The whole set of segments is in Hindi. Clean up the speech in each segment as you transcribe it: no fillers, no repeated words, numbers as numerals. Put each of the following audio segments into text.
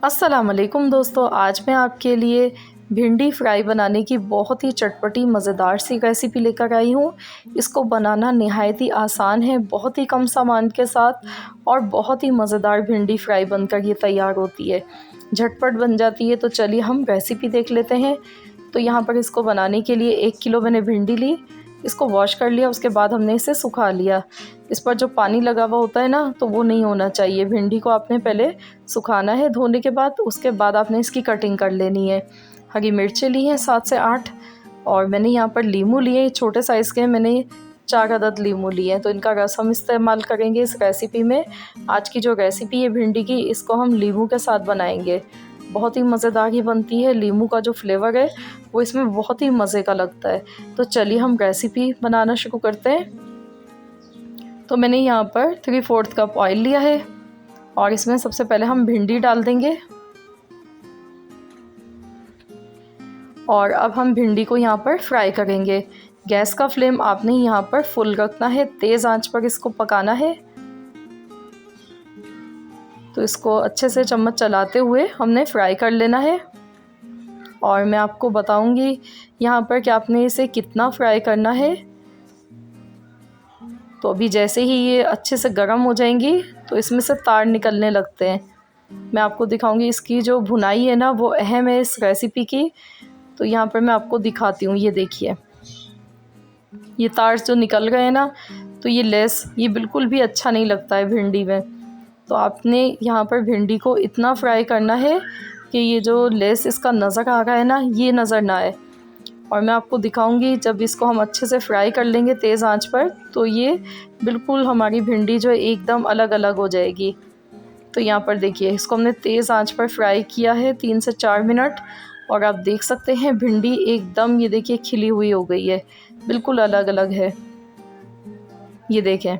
अस्सलाम वालेकुम दोस्तों, आज मैं आपके लिए भिंडी फ्राई बनाने की बहुत ही चटपटी मज़ेदार सी रेसिपी लेकर आई हूँ। इसको बनाना निहायत ही आसान है, बहुत ही कम सामान के साथ और बहुत ही मज़ेदार भिंडी फ्राई बनकर ये तैयार होती है। झटपट बन जाती है। तो चलिए हम रेसिपी देख लेते हैं। तो यहाँ पर इसको बनाने के लिए 1 किलो मैंने भिंडी ली। इसको वॉश कर लिया, उसके बाद हमने इसे सुखा लिया। इस पर जो पानी लगा हुआ होता है ना, तो वो नहीं होना चाहिए। भिंडी को आपने पहले सुखाना है धोने के बाद, उसके बाद आपने इसकी कटिंग कर लेनी है। हरी मिर्चें ली हैं 7 से 8 और मैंने यहाँ पर लीमू लिए, छोटे साइज़ के मैंने 4 अदद लीमू लिए हैं। तो इनका रस हम इस्तेमाल करेंगे इस रेसिपी में। आज की जो रेसिपी है भिंडी की, इसको हम लीमू के साथ बनाएंगे। बहुत ही मज़ेदार ही बनती है। लीमू का जो फ्लेवर है वो इसमें बहुत ही मज़े का लगता है। तो चलिए हम रेसिपी बनाना शुरू करते हैं। तो मैंने यहाँ पर 3/4 कप ऑयल लिया है और इसमें सबसे पहले हम भिंडी डाल देंगे। और अब हम भिंडी को यहाँ पर फ्राई करेंगे। गैस का फ्लेम आपने यहाँ पर फुल रखना है, तेज़ आंच पर इसको पकाना है। तो इसको अच्छे से चम्मच चलाते हुए हमने फ्राई कर लेना है। और मैं आपको बताऊंगी यहाँ पर कि आपने इसे कितना फ्राई करना है। तो अभी जैसे ही ये अच्छे से गर्म हो जाएंगी तो इसमें से तार निकलने लगते हैं। मैं आपको दिखाऊंगी, इसकी जो भुनाई है ना वो अहम है इस रेसिपी की। तो यहाँ पर मैं आपको दिखाती हूँ, ये देखिए, ये तार जो निकल गए हैं ना, तो ये लेस ये बिल्कुल भी अच्छा नहीं लगता है भिंडी में। तो आपने यहाँ पर भिंडी को इतना फ्राई करना है कि ये जो लेस इसका नज़र आ रहा है ना, ये नज़र ना आए। और मैं आपको दिखाऊंगी जब इसको हम अच्छे से फ्राई कर लेंगे तेज़ आंच पर, तो ये बिल्कुल हमारी भिंडी जो है एकदम अलग अलग हो जाएगी। तो यहाँ पर देखिए, इसको हमने तेज़ आंच पर फ्राई किया है 3 से 4 मिनट और आप देख सकते हैं भिंडी एकदम, ये देखिए, खिली हुई हो गई है, बिल्कुल अलग अलग है, ये देखें।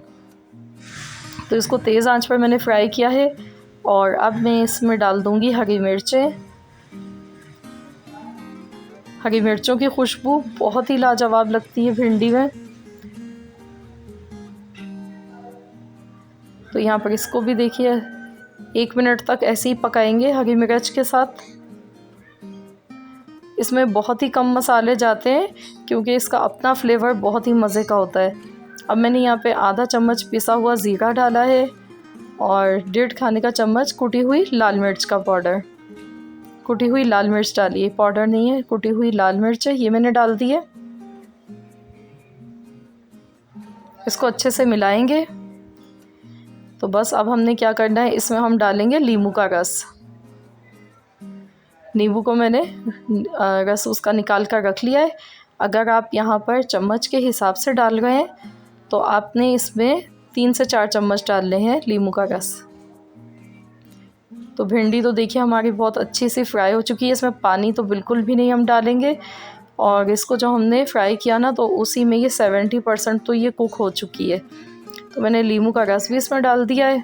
तो इसको तेज़ आंच पर मैंने फ्राई किया है और अब मैं इसमें डाल दूंगी हरी मिर्चें। हरी मिर्चों की खुशबू बहुत ही लाजवाब लगती है भिंडी में। तो यहाँ पर इसको भी देखिए 1 मिनट तक ऐसे ही पकाएंगे हरी मिर्च के साथ। इसमें बहुत ही कम मसाले जाते हैं क्योंकि इसका अपना फ्लेवर बहुत ही मज़े का होता है। अब मैंने यहाँ पे आधा चम्मच पिसा हुआ ज़ीरा डाला है और 1.5 खाने का चम्मच कुटी हुई लाल मिर्च का पाउडर, कुटी हुई लाल मिर्च डालिए, पाउडर नहीं है, कुटी हुई लाल मिर्च है, ये मैंने डाल दी है। इसको अच्छे से मिलाएंगे। तो बस अब हमने क्या करना है, इसमें हम डालेंगे नींबू का रस। नींबू को मैंने रस उसका निकाल कर रख लिया है। अगर आप यहाँ पर चम्मच के हिसाब से डाल रहे हैं तो आपने इसमें 3 से 4 चम्मच डालने हैं नींबू का रस। तो भिंडी तो देखिए हमारी बहुत अच्छी सी फ्राई हो चुकी है, इसमें पानी तो बिल्कुल भी नहीं हम डालेंगे। और इसको जो हमने फ्राई किया ना, तो उसी में ये 70% तो ये कुक हो चुकी है। तो मैंने नींबू का रस भी इसमें डाल दिया है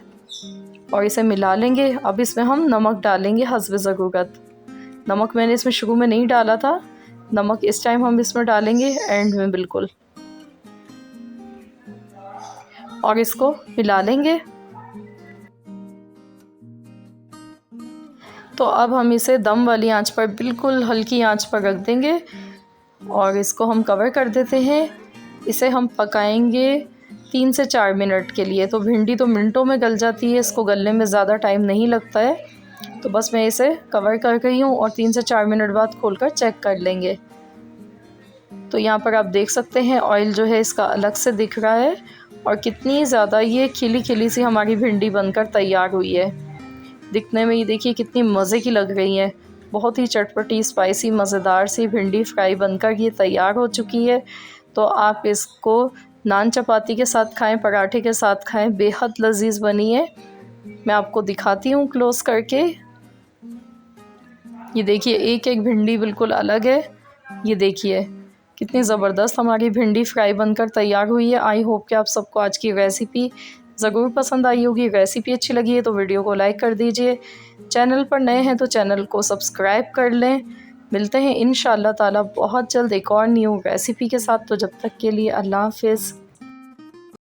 और इसे मिला लेंगे। अब इसमें हम नमक डालेंगे हस्ब ज़रूरत। नमक मैंने इसमें शुरू में नहीं डाला था, नमक इस टाइम हम इसमें डालेंगे एंड में बिल्कुल। और इसको मिला लेंगे। तो अब हम इसे दम वाली आंच पर, बिल्कुल हल्की आंच पर रख देंगे और इसको हम कवर कर देते हैं। इसे हम पकाएंगे 3 से 4 मिनट के लिए। तो भिंडी तो मिनटों में गल जाती है, इसको गलने में ज़्यादा टाइम नहीं लगता है। तो बस मैं इसे कवर कर रही हूँ और 3 से 4 मिनट बाद खोलकर चेक कर लेंगे। तो यहाँ पर आप देख सकते हैं ऑयल जो है इसका अलग से दिख रहा है और कितनी ज़्यादा ये खिली खिली सी हमारी भिंडी बनकर तैयार हुई है। दिखने में ये देखिए कितनी मज़े की लग रही है। बहुत ही चटपटी, स्पाइसी, मज़ेदार सी भिंडी फ्राई बनकर ये तैयार हो चुकी है। तो आप इसको नान चपाती के साथ खाएं, पराठे के साथ खाएं, बेहद लजीज बनी है। मैं आपको दिखाती हूँ क्लोज करके। ये देखिए एक एक भिंडी बिल्कुल अलग है। ये देखिए कितनी ज़बरदस्त हमारी भिंडी फ्राई बनकर तैयार हुई है। आई होप कि आप सबको आज की रेसिपी ज़रूर पसंद आई होगी। रेसिपी अच्छी लगी है तो वीडियो को लाइक कर दीजिए। चैनल पर नए हैं तो चैनल को सब्सक्राइब कर लें। मिलते हैं इंशाअल्लाह ताला बहुत जल्द एक और न्यू रेसिपी के साथ। तो जब तक के लिए अल्लाह हाफ़िज़।